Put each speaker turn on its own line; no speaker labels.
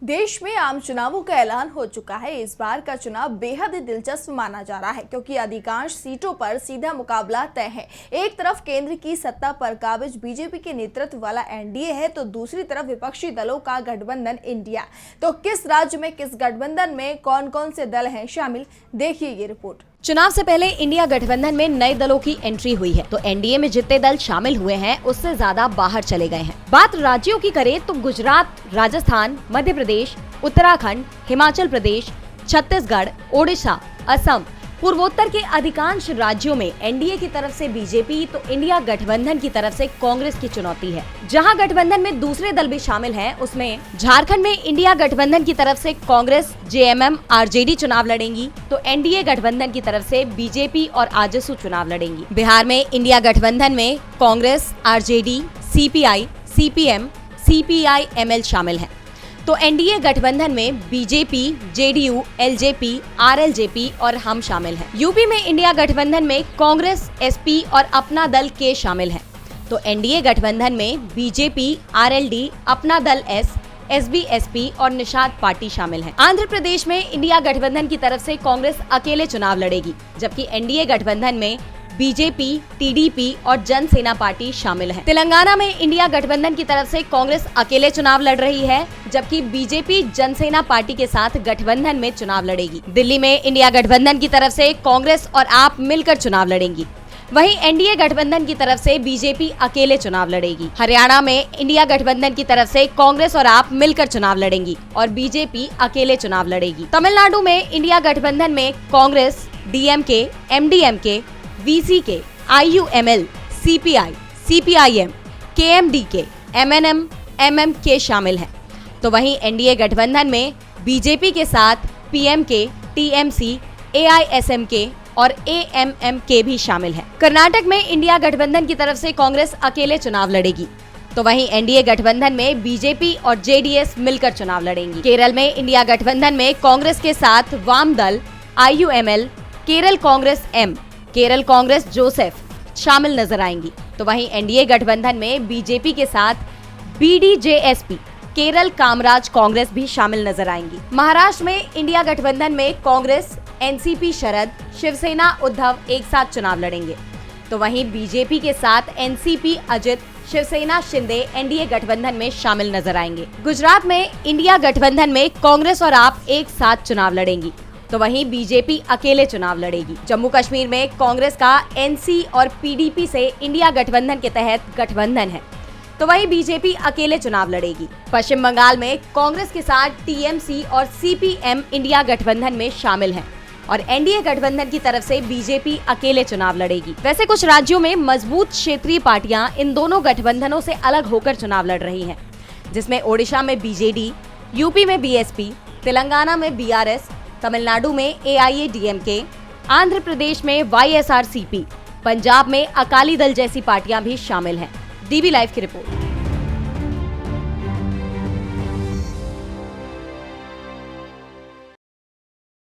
देश में आम चुनावों का ऐलान हो चुका है। इस बार का चुनाव बेहद ही दिलचस्प माना जा रहा है क्योंकि अधिकांश सीटों पर सीधा मुकाबला तय है। एक तरफ केंद्र की सत्ता पर काबिज बीजेपी के नेतृत्व वाला एनडीए है तो दूसरी तरफ विपक्षी दलों का गठबंधन इंडिया। तो किस राज्य में किस गठबंधन में कौन कौन से दल हैं शामिल, देखिए ये रिपोर्ट।
चुनाव से पहले इंडिया गठबंधन में नए दलों की एंट्री हुई है तो एनडीए में जितने दल शामिल हुए हैं उससे ज्यादा बाहर चले गए हैं। बात राज्यों की करें तो गुजरात, राजस्थान, मध्य प्रदेश, उत्तराखंड, हिमाचल प्रदेश, छत्तीसगढ़, ओडिशा, असम, पूर्वोत्तर के अधिकांश राज्यों में एनडीए की तरफ से बीजेपी तो इंडिया गठबंधन की तरफ से कांग्रेस की चुनौती है। जहां गठबंधन में दूसरे दल भी शामिल हैं, उसमें झारखंड में इंडिया गठबंधन की तरफ से कांग्रेस, जेएमएम, आरजेडी चुनाव लड़ेंगी तो एनडीए गठबंधन की तरफ से बीजेपी और आजसू चुनाव लड़ेंगी। बिहार में इंडिया गठबंधन में Congress, RJD, CPI, CPM, CPI-ML शामिल हैं। तो एनडीए गठबंधन में बीजेपी, जेडीयू, एलजेपी, आरएलजेपी और हम शामिल हैं। यूपी में इंडिया गठबंधन में कांग्रेस, एसपी और अपना दल के शामिल हैं। तो एनडीए गठबंधन में बीजेपी, आरएलडी, अपना दल एस, एसबी-एसपी और निषाद पार्टी शामिल हैं। आंध्र प्रदेश में इंडिया गठबंधन की तरफ से कांग्रेस अकेले चुनाव लड़ेगी, जबकि एनडीए गठबंधन में बीजेपी, टीडीपी और जनसेना पार्टी शामिल है। तेलंगाना में इंडिया गठबंधन की तरफ से कांग्रेस अकेले चुनाव लड़ रही है, जबकि बीजेपी जनसेना पार्टी के साथ गठबंधन में चुनाव लड़ेगी। दिल्ली में इंडिया गठबंधन की तरफ से कांग्रेस और आप मिलकर चुनाव लड़ेंगी। वहीं एनडीए गठबंधन की तरफ से बीजेपी अकेले चुनाव लड़ेगी। हरियाणा में इंडिया गठबंधन की तरफ से कांग्रेस और आप मिलकर चुनाव लड़ेंगी और बीजेपी अकेले चुनाव लड़ेगी। तमिलनाडु में इंडिया गठबंधन में कांग्रेस, डीएमके, एमडीएमके, वीसीके, आईयूएमएल, सीपीआई, सीपीआईएम, केएमडीके, एमएनएम, एमएमके शामिल हैं। तो वहीं एनडीए गठबंधन में बीजेपी के साथ पीएमके, टीएमसी, एआईएसएमके और एएमएमके भी शामिल हैं। कर्नाटक में इंडिया गठबंधन की तरफ से कांग्रेस अकेले चुनाव लड़ेगी, तो वहीं एनडीए गठबंधन में बीजेपी और जेडीएस मिलकर चुनाव लड़ेंगी। केरल में इंडिया गठबंधन में कांग्रेस के साथ वाम दल, आईयूएमएल, केरल कांग्रेस एम, केरल कांग्रेस जोसेफ शामिल नजर आएंगी। तो वहीं एनडीए गठबंधन में बीजेपी के साथ बीडीजेएसपी, केरल कामराज कांग्रेस भी शामिल नजर आएंगी। महाराष्ट्र में इंडिया गठबंधन में कांग्रेस, एनसीपी शरद, शिवसेना उद्धव एक साथ चुनाव लड़ेंगे, तो वहीं बीजेपी के साथ एनसीपी अजित, शिवसेना शिंदे एनडीए गठबंधन में शामिल नजर आएंगे। गुजरात में इंडिया गठबंधन में कांग्रेस और आप एक साथ चुनाव लड़ेंगी, तो वहीं बीजेपी अकेले चुनाव लड़ेगी। जम्मू कश्मीर में कांग्रेस का एनसी और पीडीपी से इंडिया गठबंधन के तहत गठबंधन है, तो वहीं बीजेपी अकेले चुनाव लड़ेगी। पश्चिम बंगाल में कांग्रेस के साथ टीएमसी और सीपीएम इंडिया गठबंधन में शामिल हैं और एनडीए गठबंधन की तरफ से बीजेपी अकेले चुनाव लड़ेगी। वैसे कुछ राज्यों में मजबूत क्षेत्रीय पार्टियां इन दोनों गठबंधनों से अलग होकर चुनाव लड़ रही हैं, जिसमें ओडिशा में बीजेडी, यूपी में बीएसपी, तेलंगाना में बीआरएस, तमिलनाडु में एआईएडीएमके, आंध्र प्रदेश में वाईएसआरसीपी, पंजाब में अकाली दल जैसी पार्टियां भी शामिल हैं। डीबी लाइव की रिपोर्ट।